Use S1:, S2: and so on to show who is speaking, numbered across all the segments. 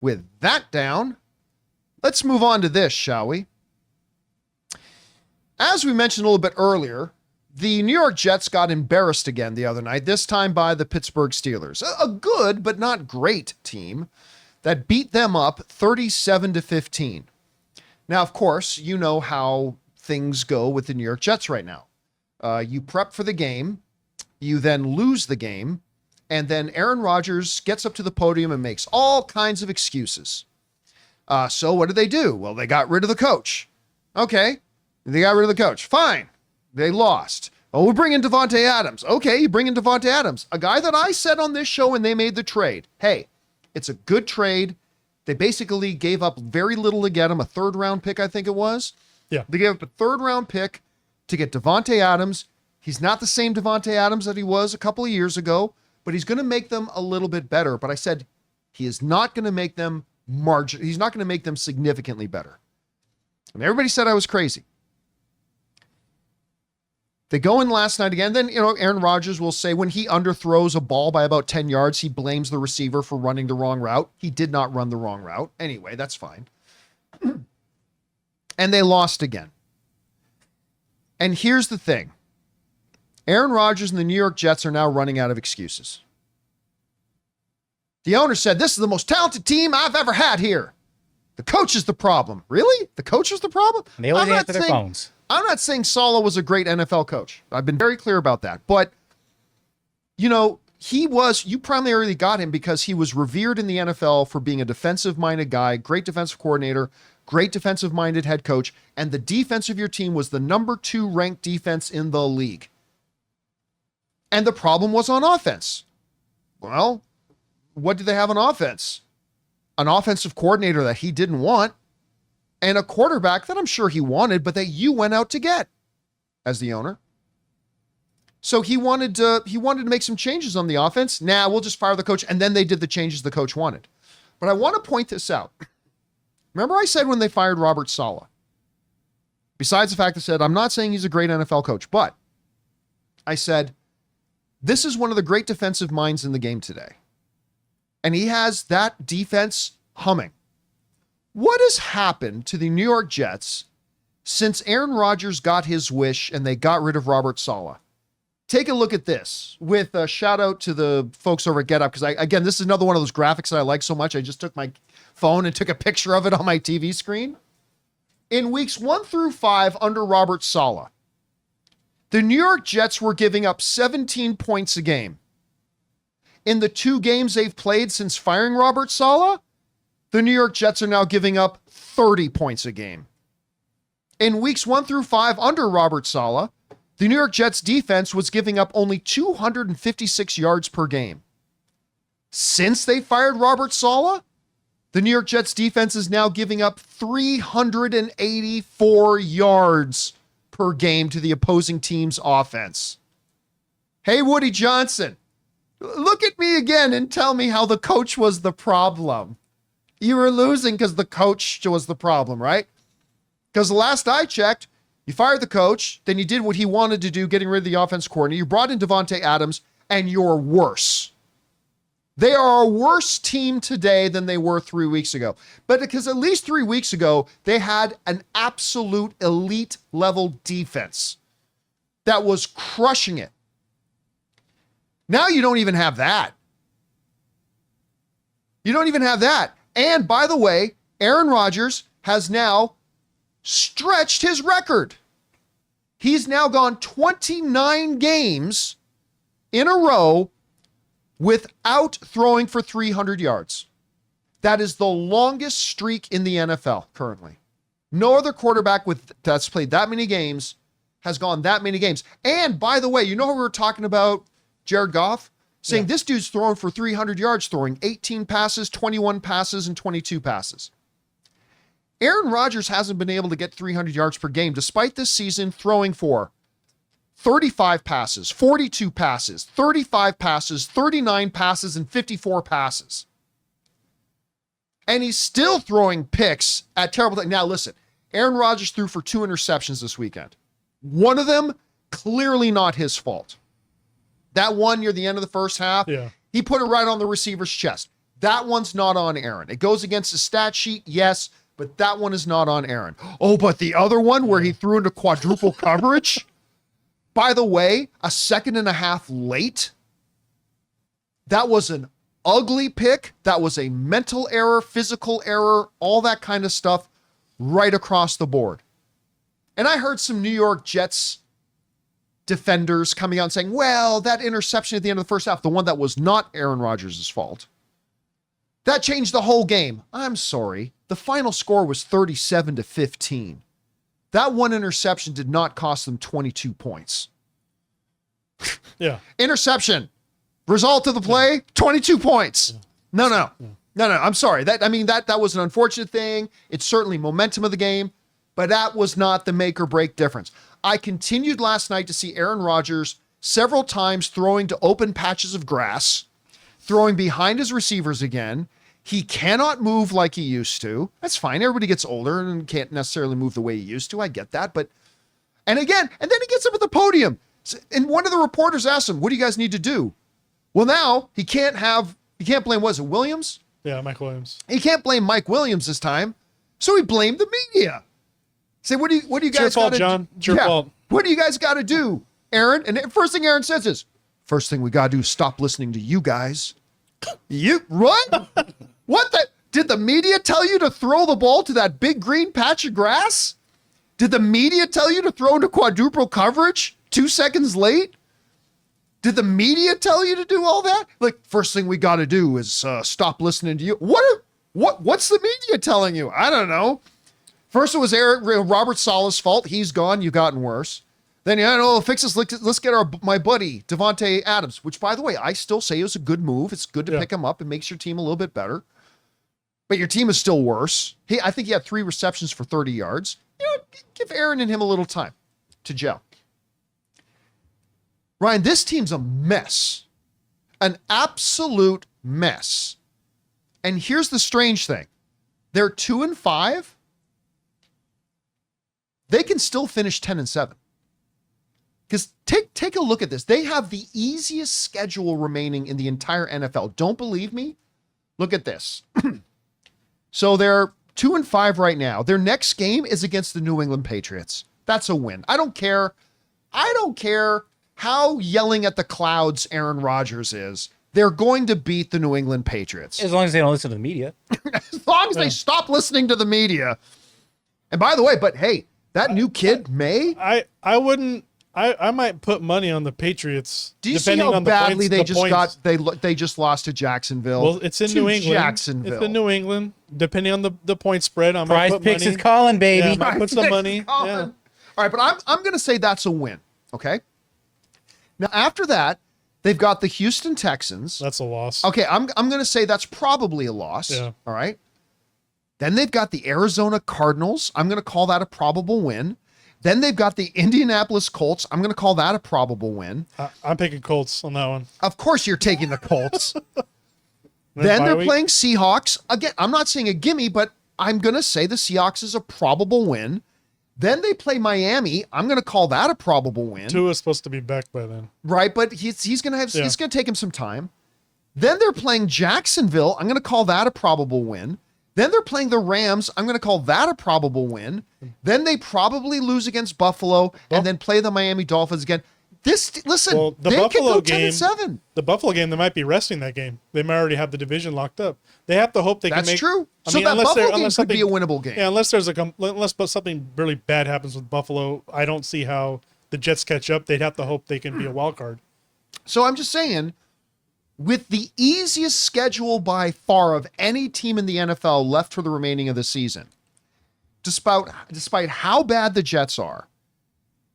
S1: with that down, let's move on to this, shall we? As we mentioned a little bit earlier, the New York Jets got embarrassed again the other night, this time by the Pittsburgh Steelers. A good but not great team that beat them up 37-15. Now, of course, you know how things go with the New York Jets right now. You prep for the game, you then lose the game, and then Aaron Rodgers gets up to the podium and makes all kinds of excuses. So what do? Well, they got rid of the coach. Okay, they got rid of the coach. Fine. They lost. Oh, we'll bring in Davante Adams. Okay, you bring in Davante Adams, a guy that I said on this show when they made the trade. Hey, it's a good trade. They basically gave up very little to get him, a third-round pick, I think it was.
S2: Yeah.
S1: They gave up a third-round pick to get Davante Adams. He's not the same Davante Adams that he was a couple of years ago, but he's going to make them a little bit better. But I said he is not going to make them he's not going to make them significantly better. And everybody said I was crazy. They go in last night again. Then, Aaron Rodgers will say when he underthrows a ball by about 10 yards, he blames the receiver for running the wrong route. He did not run the wrong route. Anyway, that's fine. And they lost again. And here's the thing. Aaron Rodgers and the New York Jets are now running out of excuses. The owner said, this is the most talented team I've ever had here. The coach is the problem. Really? The coach is the problem?
S3: And they always answer their phones.
S1: I'm not saying Saleh was a great NFL coach. I've been very clear about that. But, you primarily got him because he was revered in the NFL for being a defensive-minded guy, great defensive coordinator, great defensive-minded head coach, and the defense of your team was the number 2 ranked defense in the league. And the problem was on offense. Well, what did they have on offense? An offensive coordinator that he didn't want, and a quarterback that I'm sure he wanted, but that you went out to get as the owner. So he wanted to make some changes on the offense. Nah, we'll just fire the coach. And then they did the changes the coach wanted. But I want to point this out. Remember I said when they fired Robert Saleh, besides the fact I said, I'm not saying he's a great NFL coach, but I said, this is one of the great defensive minds in the game today. And he has that defense humming. What has happened to the New York Jets since Aaron Rodgers got his wish and they got rid of Robert Saleh? Take a look at this with a shout out to the folks over at Get Up. Because again, this is another one of those graphics that I like so much. I just took my phone and took a picture of it on my TV screen. In weeks 1 through 5 under Robert Saleh, the New York Jets were giving up 17 points a game. In the 2 games they've played since firing Robert Saleh, the New York Jets are now giving up 30 points a game. In weeks 1 through 5 under Robert Saleh, the New York Jets defense was giving up only 256 yards per game. Since they fired Robert Saleh, the New York Jets defense is now giving up 384 yards per game to the opposing team's offense. Hey, Woody Johnson, look at me again and tell me how the coach was the problem. You were losing because the coach was the problem, right? Because the last I checked, you fired the coach, then you did what he wanted to do, getting rid of the offense coordinator. You brought in Davante Adams, and you're worse. They are a worse team today than they were 3 weeks ago. But because at least 3 weeks ago, they had an absolute elite level defense that was crushing it. Now you don't even have that. You don't even have that. And by the way, Aaron Rodgers has now stretched his record. He's now gone 29 games in a row without throwing for 300 yards. That is the longest streak in the NFL currently. No other quarterback that's played that many games has gone that many games. And by the way, you know how we were talking about Jared Goff? Saying this dude's throwing for 300 yards, throwing 18 passes, 21 passes, and 22 passes. Aaron Rodgers hasn't been able to get 300 yards per game, despite this season throwing for 35 passes, 42 passes, 35 passes, 39 passes, and 54 passes. And he's still throwing picks at terrible times. Now listen, Aaron Rodgers threw for 2 interceptions this weekend. One of them, clearly not his fault. That one near the end of the first half, he put it right on the receiver's chest. That one's not on Aaron. It goes against the stat sheet, yes, but that one is not on Aaron. Oh, but the other one where he threw into quadruple coverage, by the way, a second and a half late, that was an ugly pick. That was a mental error, physical error, all that kind of stuff right across the board. And I heard some New York Jets defenders coming out and saying, well, that interception at the end of the first half, the one that was not Aaron Rodgers' fault, that changed the whole game. I'm sorry. The final score was 37-15. That one interception did not cost them 22 points.
S2: Yeah.
S1: Interception. Result of the play, 22 points. No. I'm sorry. That was an unfortunate thing. It's certainly momentum of the game, but that was not the make or break difference. I continued last night to see Aaron Rodgers several times throwing to open patches of grass, throwing behind his receivers again. He cannot move like he used to. That's fine. Everybody gets older and can't necessarily move the way he used to. I get that. And then he gets up at the podium. And one of the reporters asked him, what do you guys need to do? Well, now he can't blame, was it Williams?
S2: Yeah, Mike Williams.
S1: He can't blame Mike Williams this time. So he blamed the media. Say, what do you guys got to do?
S2: John. It's your fault.
S1: What do you guys got to do, Aaron? And the first thing Aaron says is, first thing we got to do is stop listening to you guys. You, what? What did the media tell you to throw the ball to that big green patch of grass? Did the media tell you to throw into quadruple coverage 2 seconds late? Did the media tell you to do all that? Like, first thing we got to do is stop listening to you. What's the media telling you? I don't know. First it was Robert Saleh's fault. He's gone. You've gotten worse. Then, fix this. Let's get my buddy, Devontae Adams, which, by the way, I still say is a good move. It's good to pick him up. It makes your team a little bit better. But your team is still worse. I think he had 3 receptions for 30 yards. Give Aaron and him a little time to gel. Ryan, this team's a mess. An absolute mess. And here's the strange thing. They're 2-5. They can still finish 10-7. Because take a look at this. They have the easiest schedule remaining in the entire NFL. Don't believe me? Look at this. So they're 2-5 right now. Their next game is against the New England Patriots. That's a win. I don't care how yelling at the clouds Aaron Rodgers is. They're going to beat the New England Patriots.
S3: As long as they don't listen to the media.
S1: As long as they stop listening to the media. And by the way, hey, that new kid, May.
S2: I might put money on the Patriots.
S1: Do you see how badly they just lost to Jacksonville?
S2: Well, it's in New England.
S1: Jacksonville.
S2: It's in New England. Depending on the point spread, I might
S3: Prize
S2: put
S3: Picks
S2: money.
S3: is calling, baby.
S2: Yeah, I might put some money. Yeah.
S1: All right, but I'm going to say that's a win. Okay. Now after that, they've got the Houston Texans.
S2: That's a loss.
S1: Okay, I'm going to say that's probably a loss.
S2: Yeah.
S1: All right. Then they've got the Arizona Cardinals. I'm going to call that a probable win. Then they've got the Indianapolis Colts. I'm going to call that a probable win.
S2: I'm picking Colts on that one.
S1: Of course you're taking the Colts. Then they're playing Seahawks. Again, I'm not saying a gimme, but I'm going to say the Seahawks is a probable win. Then they play Miami. I'm going to call that a probable win.
S2: Tua is supposed to be back by then.
S1: Right, but he's going to have it's going to take him some time. Then they're playing Jacksonville. I'm going to call that a probable win. Then they're playing the Rams. I'm going to call that a probable win. Then they probably lose against Buffalo and then play the Miami Dolphins again. They
S2: Buffalo
S1: can go
S2: game,
S1: 10-7.
S2: The Buffalo game, they might be resting that game. They might already have the division locked up. They have to hope they can make.
S1: That's true. So that Buffalo game could be a winnable game.
S2: Yeah, unless something really bad happens with Buffalo, I don't see how the Jets catch up. They'd have to hope they can be a wild card.
S1: So I'm just saying, with the easiest schedule by far of any team in the NFL left for the remaining of the season, despite how bad the Jets are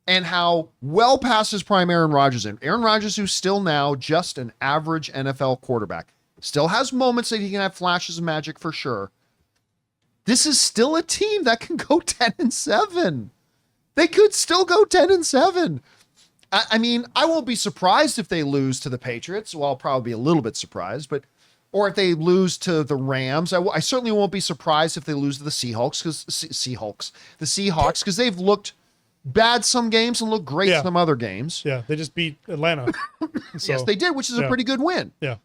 S1: and how well past his prime Aaron Rodgers is, Aaron Rodgers, who's still now just an average NFL quarterback, still has moments that he can have flashes of magic for sure. This is still a team that can go 10-7. They could still go 10-7. I mean, I won't be surprised if they lose to the Patriots. Well, I'll probably be a little bit surprised, or if they lose to the Rams. I certainly won't be surprised if they lose to the Seahawks because they've looked bad some games and looked great some other games.
S2: Yeah, they just beat Atlanta.
S1: Yes, they did, which is a pretty good win.
S2: Yeah.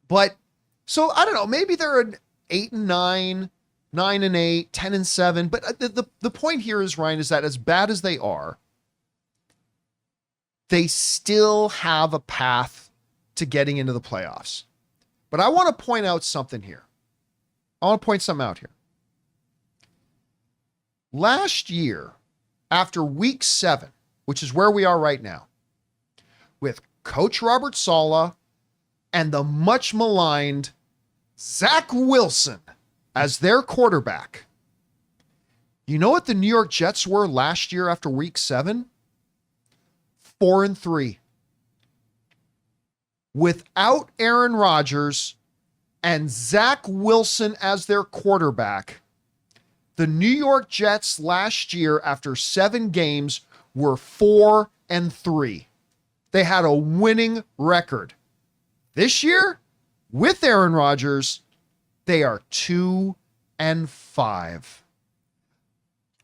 S1: But So I don't know, maybe they're an 8-9, 9-8, 10-7. But the point here is, Ryan, is that as bad as they are, they still have a path to getting into the playoffs. But I want to point out something here. I want to point something out here. Last year, after week 7, which is where we are right now, with Coach Robert Saleh and the much maligned Zach Wilson as their quarterback, you know what the New York Jets were last year after week 7? 4-3. Without Aaron Rodgers and Zach Wilson as their quarterback, the New York Jets last year after 7 games were 4-3. They had a winning record. This year, with Aaron Rodgers, they are 2-5.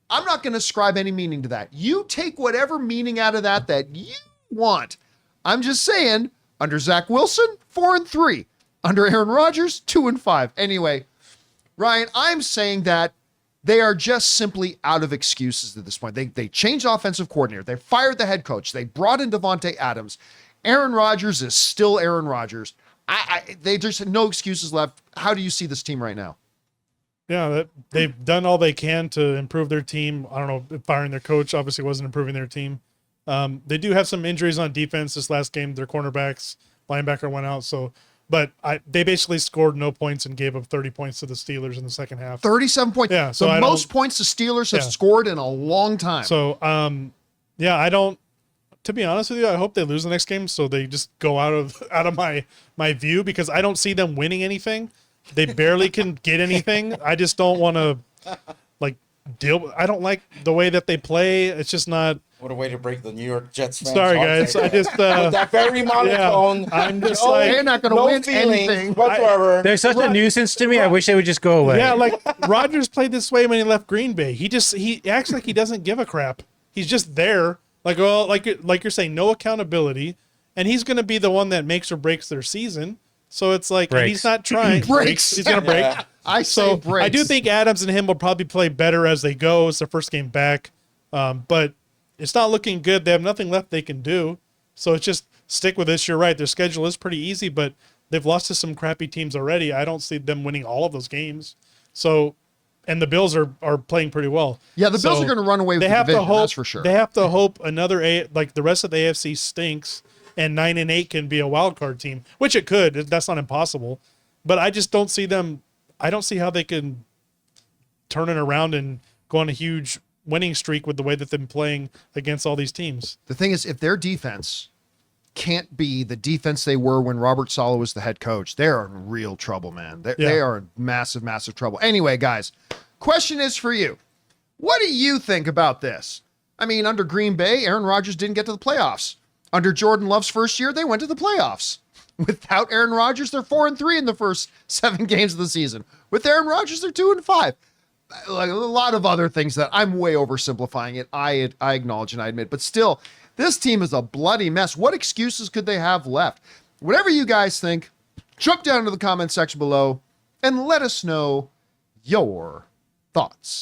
S1: I'm not going to ascribe any meaning to that. You take whatever meaning out of that you want. I'm just saying, under Zach Wilson, 4-3. Under Aaron Rodgers, 2-5. Anyway, Ryan, I'm saying that they are just simply out of excuses at this point. They changed offensive coordinator. They fired the head coach. They brought in Devontae Adams. Aaron Rodgers is still Aaron Rodgers. They just had no excuses left. How do you see this team right now?
S2: Yeah, they've done all they can to improve their team. I don't know, firing their coach obviously wasn't improving their team. They do have some injuries on defense this last game. Their cornerbacks, linebacker went out. But they basically scored no points and gave up 30 points to the Steelers in the second half.
S1: 37 points.
S2: Yeah, so
S1: the most points the Steelers have scored in a long time.
S2: So, I don't. To be honest with you, I hope they lose the next game so they just go out of my view, because I don't see them winning anything. They barely can get anything. I just don't want to deal. I don't like the way that they play. It's just not.
S3: What a way to break the New York Jets fans.
S2: Sorry, guys. I just
S3: with that very monotone.
S2: Yeah, I'm just
S1: they're not going to win
S3: feelings
S1: anything
S3: whatsoever.
S4: They're such a nuisance to me. I wish they would just go away.
S2: Yeah, like Rodgers played this way when he left Green Bay. He acts like he doesn't give a crap. He's just there, like you're saying, no accountability, and he's going to be the one that makes or breaks their season. So it's like he's not trying.
S1: Breaks.
S2: He's going to break.
S3: Yeah.
S1: I say breaks.
S2: I do think Adams and him will probably play better as they go. It's their first game back, but it's not looking good. They have nothing left they can do. So it's just stick with this. You're right. Their schedule is pretty easy, but they've lost to some crappy teams already. I don't see them winning all of those games. So, and the Bills are playing pretty well.
S1: Yeah, the Bills are going to run away with the division, that's for sure.
S2: They have to hope the rest of the AFC stinks and 9-8 can be a wild card team, which it could. That's not impossible. But I just don't see them. I don't see how they can turn it around and go on a huge winning streak with the way that they've been playing against all these teams.
S1: The thing is, if their defense can't be the defense they were when Robert Saleh was the head coach, they're in real trouble, man. They are in massive, massive trouble. Anyway, guys, question is for you. What do you think about this? I mean, under Green Bay, Aaron Rodgers didn't get to the playoffs. Under Jordan Love's first year, they went to the playoffs. Without Aaron Rodgers, they're 4-3 in the first 7 games of the season. With Aaron Rodgers, they're 2-5. Like a lot of other things that I'm way oversimplifying it. I acknowledge and I admit, but still, this team is a bloody mess. What excuses could they have left? Whatever you guys think, jump down into the comment section below and let us know your thoughts.